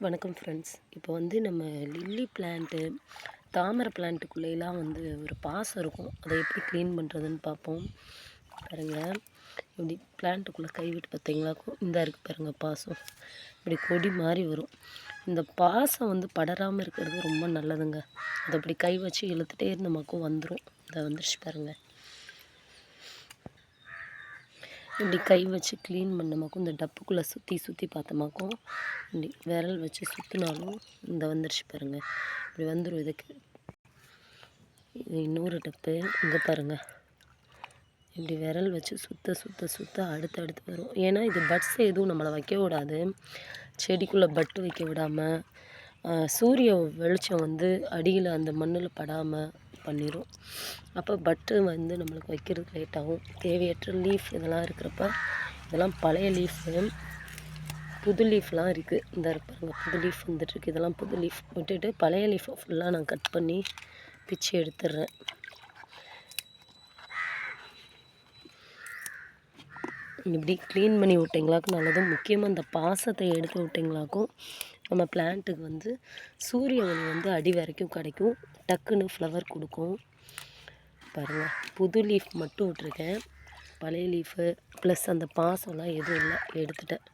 வணக்கம் ஃப்ரெண்ட்ஸ். இப்போ வந்து நம்ம லில்லி பிளான்ட்டு, தாமரை பிளான்ட்டுக்குள்ளேலாம் வந்து ஒரு பாசம் இருக்கும். அதை எப்படி க்ளீன் பண்ணுறதுன்னு பார்ப்போம். பாருங்கள், இப்படி பிளான்ட்டுக்குள்ளே கைவிட்டு பார்த்தீங்களா, இந்த இருக்குது பாருங்கள் பாசம். இப்படி கொடி மாதிரி வரும். இந்த பாசம் வந்து படராமல் இருக்கிறது ரொம்ப நல்லதுங்க. அதை அப்படி கை வச்சு இழுத்துட்டே இருந்தமாக்கும் வந்துடும். அதை வந்துருச்சு பாருங்கள். இப்படி கை வச்சு க்ளீன் பண்ணமாக்கும் இந்த டப்புக்குள்ளே சுற்றி பார்த்தமாக்கும் இப்படி விரல் வச்சு சுற்றினாலும் இந்த வந்துருச்சு பாருங்கள். இப்படி வந்துடும். இதுக்கு இது இன்னொரு டப்பு. இங்கே பாருங்கள், இப்படி விரல் வச்சு சுற்ற அடுத்து வரும். ஏன்னா இது பட்ஸ் எதுவும் நம்மளை வைக்க விடாது. செடிக்குள்ளே பட்டு வைக்க விடாமல், சூரிய வெளிச்சம் வந்து அடியில் அந்த மண்ணில் படாமல் பண்ணிடும். அப்போ பட்டு வந்து நம்மளுக்கு வைக்கிறதுக்கு லேட் ஆகும். தேவையற்ற லீஃப் இதெல்லாம் இருக்கிறப்ப, இதெல்லாம் பழைய லீஃபு, புது லீஃப்லாம் இருக்குது. இந்த பாருங்க, புது லீஃப் வந்துட்டுருக்கு. இதெல்லாம் புது லீஃப் விட்டுட்டு பழைய லீஃபை ஃபுல்லாக நான் கட் பண்ணி பிச்சு எடுத்துடுறேன். இப்படி க்ளீன் பண்ணி விட்டிங்களாக்கும் நல்லது. முக்கியமாக இந்த பாசத்தை எடுத்து விட்டிங்களாக்கும் நம்ம பிளான்ட்டுக்கு வந்து சூரிய ஒளி வந்து அடி வரைக்கும் கிடைக்கும். டக்குன்னு ஃப்ளவர் கொடுக்கும். பாருங்கள், புது லீஃப் மட்டும் விட்டுருக்கேன். பழைய லீஃபு ப்ளஸ் அந்த பாசம்லாம் எதுவும் இல்லை, எடுத்துட்டேன்.